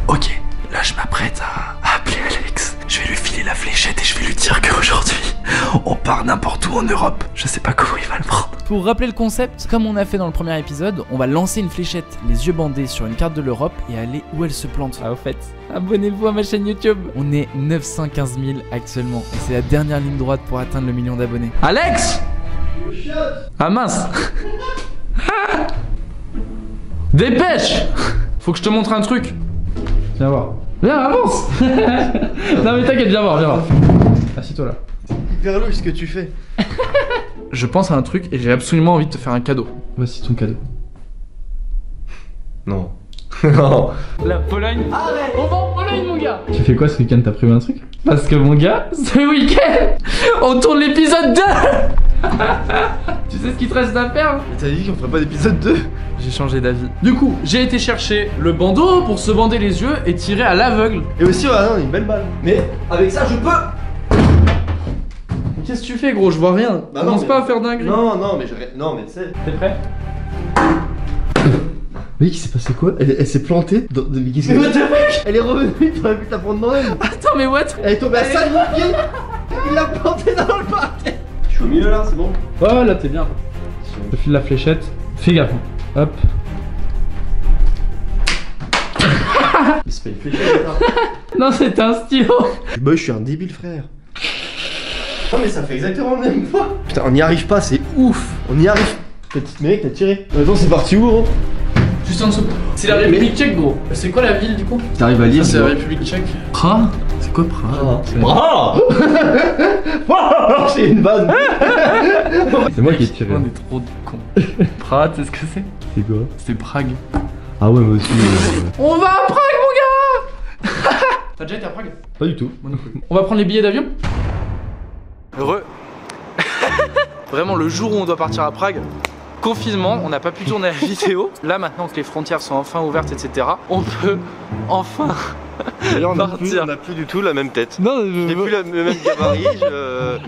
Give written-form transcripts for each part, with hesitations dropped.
Ok, là je m'apprête à appeler Alex. Je vais lui filer la fléchette et je vais lui dire qu'aujourd'hui, on part n'importe où en Europe. Je sais pas comment il va le prendre. Pour rappeler le concept, comme on a fait dans le premier épisode, on va lancer une fléchette les yeux bandés sur une carte de l'Europe et aller où elle se plante. Ah au fait, abonnez-vous à ma chaîne YouTube. On est 915 000 actuellement et c'est la dernière ligne droite pour atteindre le million d'abonnés. Alex! Ah mince! Dépêche! Faut que je te montre un truc. Viens voir. Viens, avance. Non mais t'inquiète, viens voir. Assis-toi là. Hyper louche ce que tu fais. Je pense à un truc et j'ai absolument envie de te faire un cadeau. Voici ton cadeau. Non. Non. La Pologne. Arrête. On va en Pologne mon gars. Tu fais quoi ce week-end? T'as prévu un truc? Parce que mon gars, ce week-end, on tourne l'épisode 2. Tu sais ce qu'il te reste à faire? Mais t'as dit qu'on ferait pas d'épisode 2? J'ai changé d'avis. Du coup, j'ai été chercher le bandeau pour se bander les yeux et tirer à l'aveugle. Et aussi, on a une belle balle. Mais avec ça, je peux. Qu'est-ce que tu fais gros? Je vois rien. Bah Commence mais... pas à faire dinguerie. Non, mais tu sais. T'es prêt? Mais il s'est passé quoi? Elle s'est plantée dans... Mais qu'est-ce que... What the fuck? Elle est revenue, t'aurais pu la prendre dans elle. Attends mais what? Elle est tombée à 5 pieds. Il l'a plantée dans le parterre. Je suis au milieu là, c'est bon? Oh là t'es bien. Je file la fléchette. Fais gaffe. Hop. Mais c'est pas une fléchette là. Non c'était un stylo. Bah je suis un débile frère. Non mais ça fait exactement le même fois. Putain on n'y arrive pas, c'est ouf. On y arrive. Mec t'as tiré. Attends c'est parti où gros? Juste en dessous. C'est la République tchèque gros. C'est quoi la ville du coup? T'arrives à lire. C'est la République tchèque. Prague? C'est quoi Prague? Prague. C'est une vanne. C'est moi qui ai tiré. On est trop cons. Prague, tu sais ce que c'est? C'est quoi? C'est Prague. Ah ouais moi aussi. On va à Prague mon gars. T'as déjà été à Prague? Pas du tout. Moi non plus. On va prendre les billets d'avion. Heureux. Vraiment le jour où on doit partir à Prague, confinement, on n'a pas pu tourner la vidéo. Là maintenant que les frontières sont enfin ouvertes etc, on peut enfin D'ailleurs on partir. n'a plus du tout la même tête. Non, j'ai plus le même gabarit.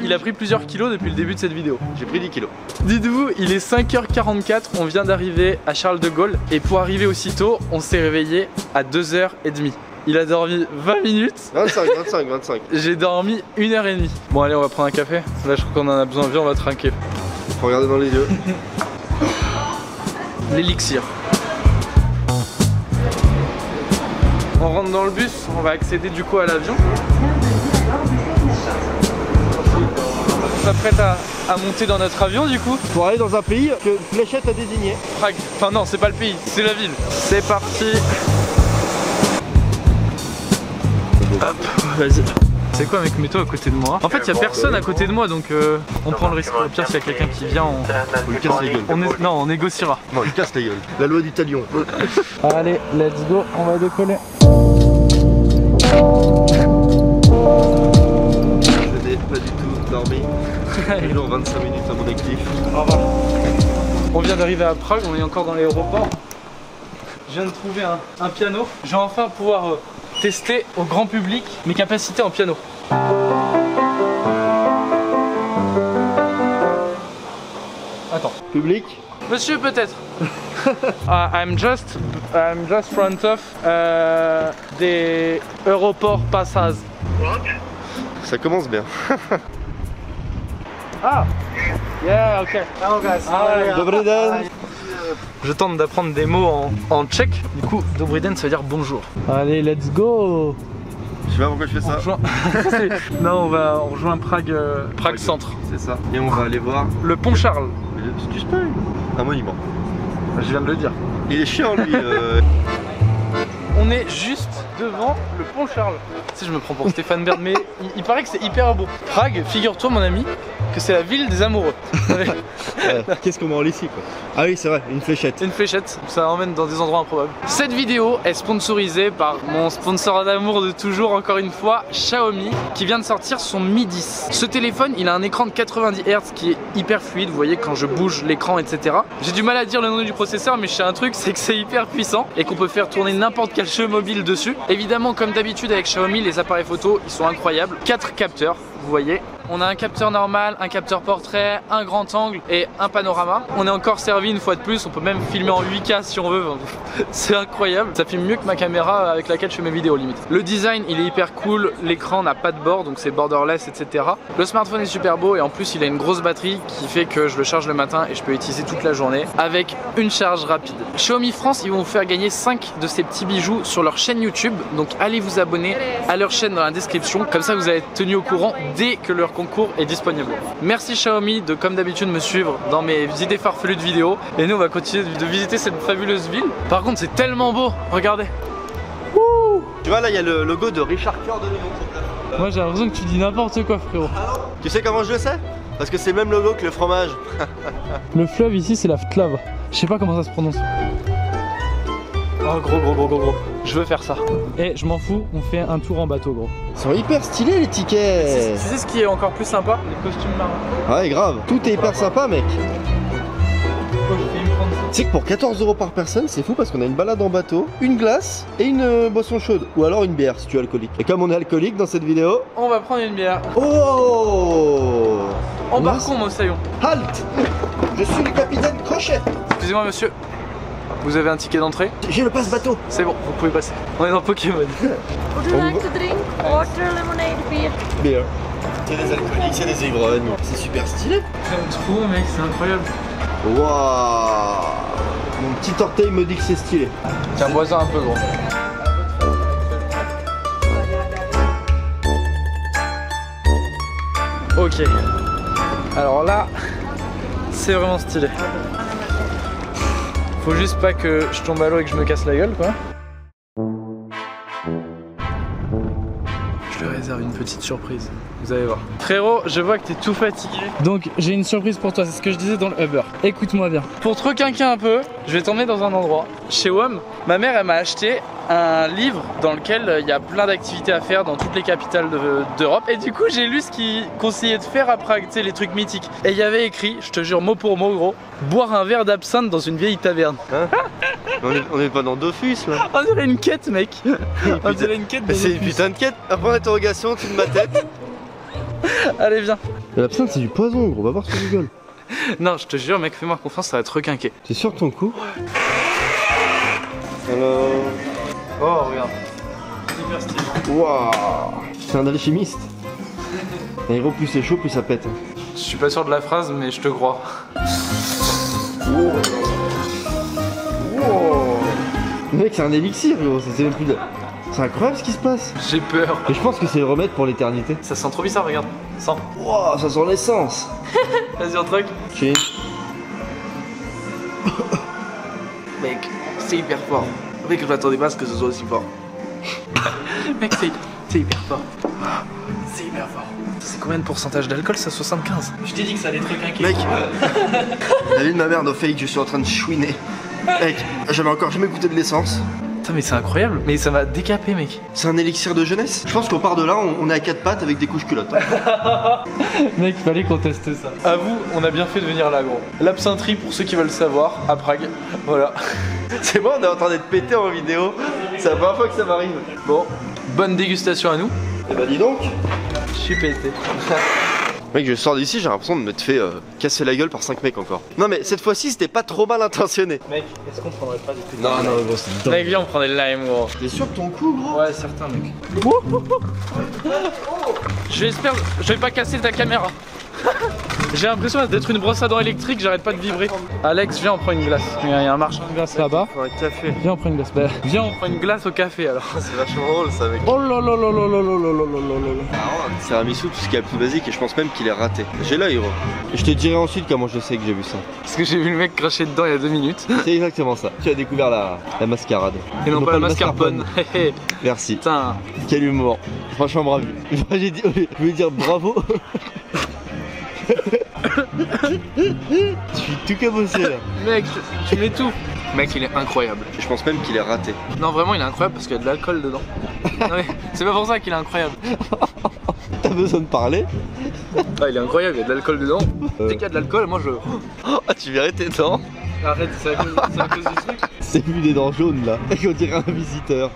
Il a pris plusieurs kilos depuis le début de cette vidéo. J'ai pris 10 kilos. Dites-vous, il est 5h44, on vient d'arriver à Charles de Gaulle et pour arriver aussitôt, on s'est réveillé à 2h30. Il a dormi 20 minutes. 25. J'ai dormi 1h30. Bon allez on va prendre un café. Là je crois qu'on en a besoin, viens on va trinquer. Faut regarder dans les yeux. L'élixir. On rentre dans le bus, on va accéder du coup à l'avion. On s'apprête à monter dans notre avion du coup. Pour aller dans un pays que Fléchette a désigné. Prague. Enfin non c'est pas le pays, c'est la ville. C'est parti. Hop, vas-y. C'est quoi mec, mets-toi à côté de moi. En fait il y a personne à côté de moi donc on prend le risque. Au pire s'il y a quelqu'un qui vient, On lui casse les gueules. non on négociera. Non, il casse les gueules. La loi du talion. Allez, let's go, on va décoller. Je n'ai pas du tout dormi. Toujours 25 minutes à mon actif. Au revoir. On vient d'arriver à Prague, on est encore dans l'aéroport. Je viens de trouver un piano. Je vais enfin pouvoir tester au grand public mes capacités en piano. Attends. Public. Monsieur peut-être. I'm just front of the aéroport passage. Ça commence bien. Ah. Yeah, ok. Dobry den. Je tente d'apprendre des mots en tchèque. Du coup, Dobry den ça veut dire bonjour. Allez, let's go. Je sais pas pourquoi je fais ça. Non, on rejoint Prague, Prague Centre. C'est ça. Et on va aller voir Le pont Charles. Tu spoil. Un monument. Je viens de le dire. Il est chiant lui. On est juste devant le pont Charles. Tu sais, je me prends pour Stéphane Bern, mais il paraît que c'est hyper beau. Prague, figure-toi mon ami, que c'est la ville des amoureux. Qu'est-ce qu'on mange ici quoi? Ah oui c'est vrai, une fléchette. Une fléchette, ça emmène dans des endroits improbables. Cette vidéo est sponsorisée par mon sponsor d'amour de toujours, encore une fois, Xiaomi, qui vient de sortir son Mi 10. Ce téléphone, il a un écran de 90 Hz qui est hyper fluide, vous voyez quand je bouge l'écran, etc. J'ai du mal à dire le nom du processeur, mais je sais un truc, c'est que c'est hyper puissant et qu'on peut faire tourner n'importe quel jeu mobile dessus. Évidemment, comme d'habitude avec Xiaomi, les appareils photo, ils sont incroyables. 4 capteurs, vous voyez. On a un capteur normal, un capteur portrait, un grand angle et un panorama. On est encore servi une fois de plus, on peut même filmer en 8K si on veut. C'est incroyable, ça filme mieux que ma caméra avec laquelle je fais mes vidéos limite. Le design il est hyper cool, l'écran n'a pas de bord donc c'est borderless etc. Le smartphone est super beau et en plus il a une grosse batterie qui fait que je le charge le matin et je peux l'utiliser toute la journée avec une charge rapide. Xiaomi France ils vont vous faire gagner 5 de ces petits bijoux sur leur chaîne YouTube, donc allez vous abonner à leur chaîne dans la description, comme ça vous allez être tenu au courant dès que leur concours est disponible. Merci Xiaomi de comme d'habitude me suivre dans mes idées farfelues de vidéos et nous on va continuer de visiter cette fabuleuse ville. Par contre c'est tellement beau, regardez. Wouh. Tu vois là il y a le logo de Richard Coeur de Lyon. Moi j'ai l'impression que tu dis n'importe quoi frérot. Tu sais comment je le sais? Parce que c'est le même logo que le fromage. Le fleuve ici c'est la Vtlava. Je sais pas comment ça se prononce. Oh gros. Je veux faire ça. Et je m'en fous, on fait un tour en bateau gros. Ils sont hyper stylés les tickets. Tu sais ce qui est encore plus sympa? Les costumes marins. Ouais grave, tout est hyper sympa mec. Tu sais que pour 14 € par personne, c'est fou parce qu'on a une balade en bateau, une glace et une boisson chaude. Ou alors une bière si tu es alcoolique. Et comme on est alcoolique dans cette vidéo... On va prendre une bière. Oh! Embarquons Moussaillon. Halte! Je suis le capitaine Crochet. Excusez-moi monsieur, vous avez un ticket d'entrée? J'ai le passe bateau. C'est bon, vous pouvez passer. On est dans Pokémon. Would you like to drink water, lemonade, beer? Bière. C'est des alcooliques, c'est des ivrognes. C'est super stylé. Trop mec, c'est incroyable. Waouh! Mon petit orteil me dit que c'est stylé. Tiens, bois ça un peu gros. Ok. Alors là, c'est vraiment stylé. Faut juste pas que je tombe à l'eau et que je me casse la gueule quoi. Je lui réserve une petite surprise, vous allez voir. Frérot, je vois que t'es tout fatigué. Donc j'ai une surprise pour toi, c'est ce que je disais dans le Uber. Écoute-moi bien. Pour te requinquer un peu, je vais t'emmener dans un endroit. Chez WOM, ma mère elle m'a acheté un livre dans lequel il y a plein d'activités à faire dans toutes les capitales d'Europe. Et du coup j'ai lu ce qu'il conseillait de faire à Prague, tu sais, les trucs mythiques. Et il y avait écrit, je te jure mot pour mot gros, boire un verre d'absinthe dans une vieille taverne. Hein? on est pas dans Dofus là. On dirait une quête mec. On dirait une quête de C'est une Dofus. putain de quête. Après l'interrogation, tu de ma tête. Allez viens. L'absinthe c'est du poison gros, va voir sur Google. Non je te jure mec, fais-moi confiance, ça va te requinquer. T'es sûr de ton coup? Alors... Oh regarde. Hyper stylé. Waouh! C'est un alchimiste. Et gros, plus c'est chaud, plus ça pète. Je suis pas sûr de la phrase mais je te crois. Wow. Wow. Mec, c'est un élixir gros, c'est même plus de... C'est incroyable ce qui se passe. J'ai peur. Et je pense que c'est le remède pour l'éternité. Ça sent trop bizarre, regarde. Sens. Wow, ça sent l'essence. Vas-y on truc. Cheers. Mec, c'est hyper fort. Mec, je m'attendais pas à ce que ce soit aussi fort. Mec, c'est hyper fort. C'est hyper fort. C'est combien de pourcentage d'alcool? Ça 75. Je t'ai dit que ça allait te requinquer. Mec, la vie de ma mère no fake, je suis en train de chouiner. Mec, j'avais encore jamais goûté de l'essence. Putain mais c'est incroyable, mais ça m'a décapé mec. C'est un élixir de jeunesse. Je pense qu'on part de là, on est à 4 pattes avec des couches culottes. Mec, fallait qu'on teste ça. À vous, on a bien fait de venir là gros. L'absintherie pour ceux qui veulent savoir, à Prague. Voilà. C'est bon, on est en train d'être pété en vidéo. C'est la première fois que ça m'arrive. Bon, bonne dégustation à nous. Et bah dis donc. Je suis pété. Mec, je sors d'ici, j'ai l'impression de me fait casser la gueule par 5 mecs encore. Non mais cette fois-ci c'était pas trop mal intentionné. Mec, est-ce qu'on prendrait pas des petits... Non gros, c'est dingue. Mec, viens on prend des limes gros. T'es sûr de ton coup gros? Ouais, certain mec. Je vais pas casser ta caméra. J'ai l'impression d'être une brosse à dents électrique, j'arrête pas de vibrer. Alex, viens on prend une glace. Il y a un marchand de glace là-bas. Faut un café. Viens on prend une glace. Bah, viens on prend une glace au café alors. C'est vachement drôle ça mec. Oh là là là là là là là là là. C'est un missou, tout ce qui est le plus basique et je pense même qu'il est raté. J'ai l'œil gros. Et je te dirai ensuite comment je sais que j'ai vu ça. Parce que j'ai vu le mec cracher dedans il y a 2 minutes. C'est exactement ça. Tu as découvert la mascarade. Et non pas le mascarpone. Merci. Putain. Quel humour. Franchement bravo. J'ai dit, je voulais dire bravo. Je suis tout cabossé là. Mec, tu m'étouffes. Mec, il est incroyable. Je pense même qu'il est raté. Non, vraiment, il est incroyable parce qu'il y a de l'alcool dedans. Non, mais c'est pas pour ça qu'il est incroyable. T'as besoin de parler? Ah, il est incroyable, il y a de l'alcool dedans. Dès qu'il y a de l'alcool, moi je. Ah, tu verrais tes dents. Arrête, c'est à cause du truc. C'est vu des dents jaunes là. On dirait un visiteur.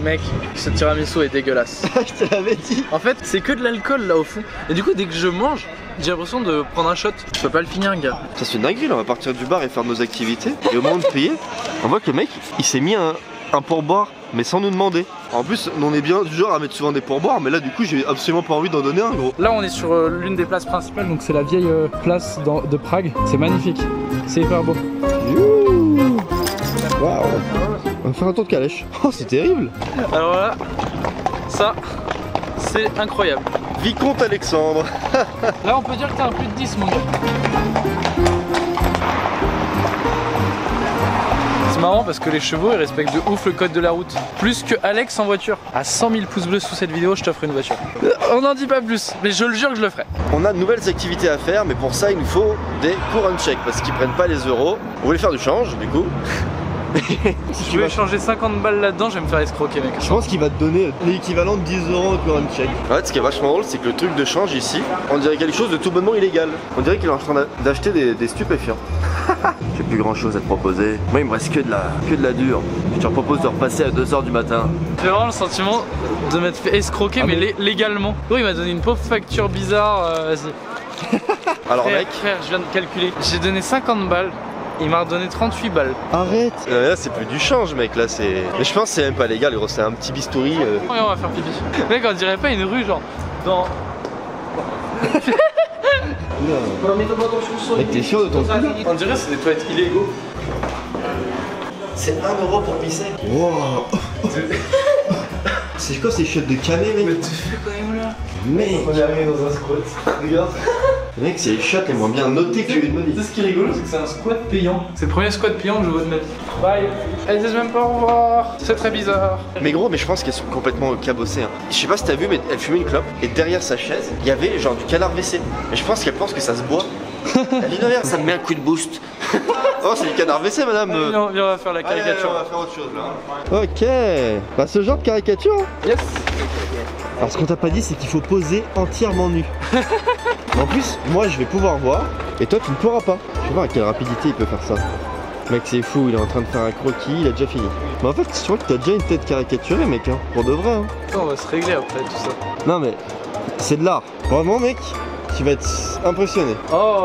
Mec, ce tiramisu est dégueulasse. Je te l'avais dit. En fait, c'est que de l'alcool là au fond. Et du coup, dès que je mange, j'ai l'impression de prendre un shot. Je peux pas le finir, gars. Ça c'est une dinguerie là, on va partir du bar et faire nos activités. Et au moment de payer, on voit que le mec, il s'est mis un pourboire, mais sans nous demander. En plus, on est bien du genre à mettre souvent des pourboires, mais là du coup, j'ai absolument pas envie d'en donner un, gros. Là, on est sur l'une des places principales, donc c'est la vieille place de Prague. C'est magnifique. C'est hyper beau. Waouh. On va faire un tour de calèche. Oh, c'est terrible. Alors là, ça, c'est incroyable. Vicomte Alexandre. Là, on peut dire que t'as un plus de 10, mon gars. C'est marrant parce que les chevaux, ils respectent de ouf le code de la route. Plus que Alex en voiture. À 100 000 pouces bleus sous cette vidéo, je t'offre une voiture. On n'en dit pas plus, mais je le jure que je le ferai. On a de nouvelles activités à faire, mais pour ça, il nous faut des couronnes tchèques parce qu'ils prennent pas les euros. On voulait faire du change, du coup. Si tu veux échanger 50 balles là-dedans, je vais me faire escroquer, mec. Je pense qu'il va te donner l'équivalent de 10 euros de couronne tchèque. En fait, ce qui est vachement drôle, c'est que le truc de change ici, on dirait quelque chose de tout bonnement illégal. On dirait qu'il est en train d'acheter des stupéfiants. J'ai plus grand chose à te proposer. Moi, il me reste que de la dure. Je te propose de repasser à 2 h du matin. J'ai vraiment le sentiment de m'être fait escroquer, mais légalement. Oui, il m'a donné une pauvre facture bizarre. Vas-y. Alors, frère, mec. frère, je viens de calculer. J'ai donné 50 balles. Il m'a redonné 38 balles. Arrête. Là, c'est plus du change, mec. Là, c'est. Mais je pense que c'est même pas légal, gros. C'est un petit bistouri. Oui, on va faire pipi. Mec, on dirait pas une rue, genre. Dans. Mec, t'es sûr de ton coup? On dirait que c'est des toilettes illégaux. C'est 1 euro pour pisser. Wow. C'est quoi ces chiottes de camé, mec? Mais tu fais quand même là. Mec. On est arrivé dans un squat. Regarde. Mec, c'est les chiottes les moins bien notées que j'ai eu de ma vie. Tu sais ce qui est rigolo, c'est que c'est un squat payant. C'est le premier squat payant que je vois de ma vie. Bye. Elles disent même pas au revoir. C'est très bizarre. Mais gros, mais je pense qu'elles sont complètement cabossées. Hein. Je sais pas si t'as vu, mais elle fumait une clope et derrière sa chaise, il y avait genre du canard WC. Et je pense qu'elle pense que ça se boit. Elle dit non, ça me met un coup de boost. Oh, c'est du canard WC, madame. Allez, viens, on va faire la caricature. Allez, on va faire autre chose là. Ok. Bah, ce genre de caricature. Hein. Yes. Alors, ce qu'on t'a pas dit, c'est qu'il faut poser entièrement nu. En plus, moi je vais pouvoir voir et toi tu ne pourras pas. Je vais voir à quelle rapidité il peut faire ça. Mec, c'est fou, il est en train de faire un croquis, il a déjà fini. Mais en fait, je crois que t'as déjà une tête caricaturée, mec, hein, pour de vrai. Hein. On va se régler après tout ça. Non, mais c'est de l'art. Vraiment, mec, tu vas être impressionné. Oh,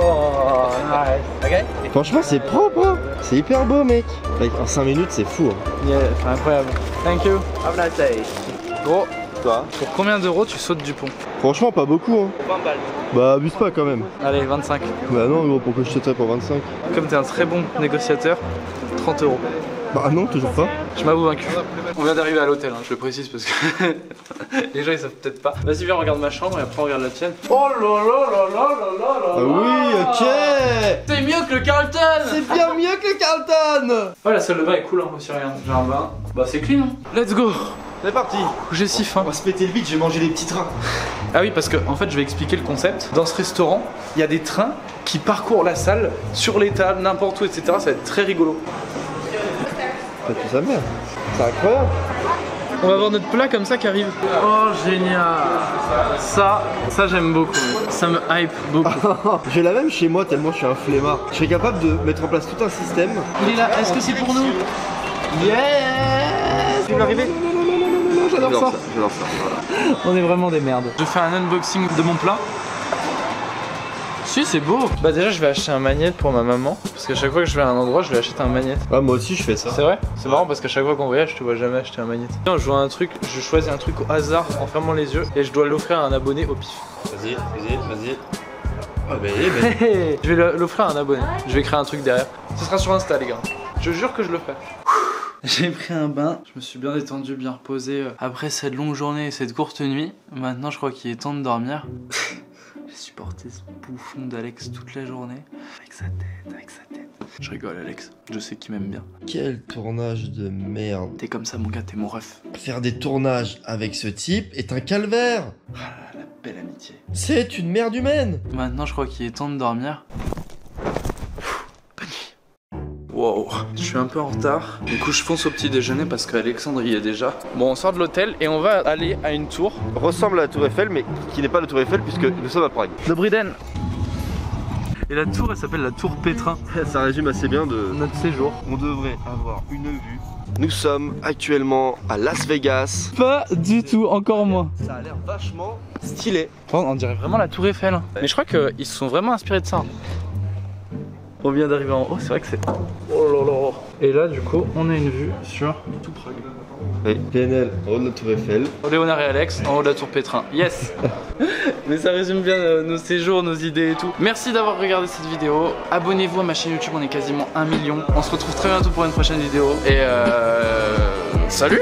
nice. Ok. Franchement, c'est propre, hein. C'est hyper beau, mec. Mec, en 5 minutes, c'est fou. Hein. Yeah, c'est incroyable. Thank you. Have a nice day. Gros, Toi pour combien d'euros tu sautes du pont? Franchement, pas beaucoup. Hein. 20 balles. Bah, abuse pas quand même. Allez, 25. Bah, non, gros, pourquoi je sauterais pour 25? Comme t'es un très bon négociateur, 30 euros. Bah, non, toujours pas. Je m'avoue vaincu. On vient d'arriver à l'hôtel, hein, je le précise parce que les gens ils savent peut-être pas. Vas-y, viens, on regarde ma chambre et après on regarde la tienne. Oh là là là là là là là. Ah oui, ok. C'est mieux que le Carlton. C'est bien mieux que le Carlton. Ouais, la salle de bain est cool, hein, aussi, regarde. J'ai un bain. Bah, c'est clean. Hein. Let's go. C'est parti. J'ai si faim. On va se péter le bide, j'ai mangé des petits trains. Ah oui, parce que en fait, je vais expliquer le concept. Dans ce restaurant, il y a des trains qui parcourent la salle sur les tables, n'importe où, etc. Ça va être très rigolo. T'as tout sa mère. C'est incroyable. On va voir notre plat comme ça qui arrive. Oh, génial. Ça j'aime beaucoup. Ça me hype beaucoup. J'ai la même chez moi tellement je suis un flemmard. Je serais capable de mettre en place tout un système. Il est là. Est-ce que c'est pour nous? Yes. Tu veux arriver? Non, j'adore ça. J'adore ça. Voilà. On est vraiment des merdes. Je fais un unboxing de mon plat. Si, c'est beau. Bah déjà, je vais acheter un magnète pour ma maman. Parce qu'à chaque fois que je vais à un endroit, je vais acheter un magnète. Ouais, moi aussi je fais ça. C'est vrai? C'est marrant parce qu'à chaque fois qu'on voyage, je te vois jamais acheter un magnète. Tiens, je vois un truc, je choisis un truc au hasard en fermant les yeux et je dois l'offrir à un abonné au pif. Vas-y. Ah bah, Je vais l'offrir à un abonné. Je vais créer un truc derrière. Ce sera sur Insta, les gars. Je jure que je le ferai. J'ai pris un bain, je me suis bien détendu, bien reposé après cette longue journée et cette courte nuit. Maintenant, je crois qu'il est temps de dormir. J'ai supporté ce bouffon d'Alex toute la journée. Avec sa tête. Je rigole, Alex. Je sais qu'il m'aime bien. Quel tournage de merde. T'es comme ça, mon gars, t'es mon ref. Faire des tournages avec ce type est un calvaire. Ah, la belle amitié. C'est une merde humaine. Maintenant, je crois qu'il est temps de dormir. Bonne nuit. Wow, je suis un peu en retard. Du coup, je fonce au petit déjeuner parce qu'Alexandre y est déjà. Bon, on sort de l'hôtel et on va aller à une tour. Ressemble à la tour Eiffel, mais qui n'est pas la tour Eiffel puisque nous sommes à Prague. De Briden. Et la tour, elle s'appelle la tour Pétrin. Ça résume assez bien de Notre séjour. On devrait avoir une vue. Nous sommes actuellement à Las Vegas. Pas du tout, encore moins. Ça a l'air vachement stylé. On dirait vraiment la tour Eiffel. Mais je crois qu'ils se sont vraiment inspirés de ça. On vient d'arriver en haut, c'est vrai que c'est... Oh là là. Et là, du coup, on a une vue sur tout Prague. Oui, PNL en haut de la tour Eiffel. Léonard et Alex en haut de la tour Pétrin. Yes. Mais ça résume bien nos séjours, nos idées et tout. Merci d'avoir regardé cette vidéo. Abonnez-vous à ma chaîne YouTube, on est quasiment 1 million. On se retrouve très bientôt pour une prochaine vidéo. Et salut.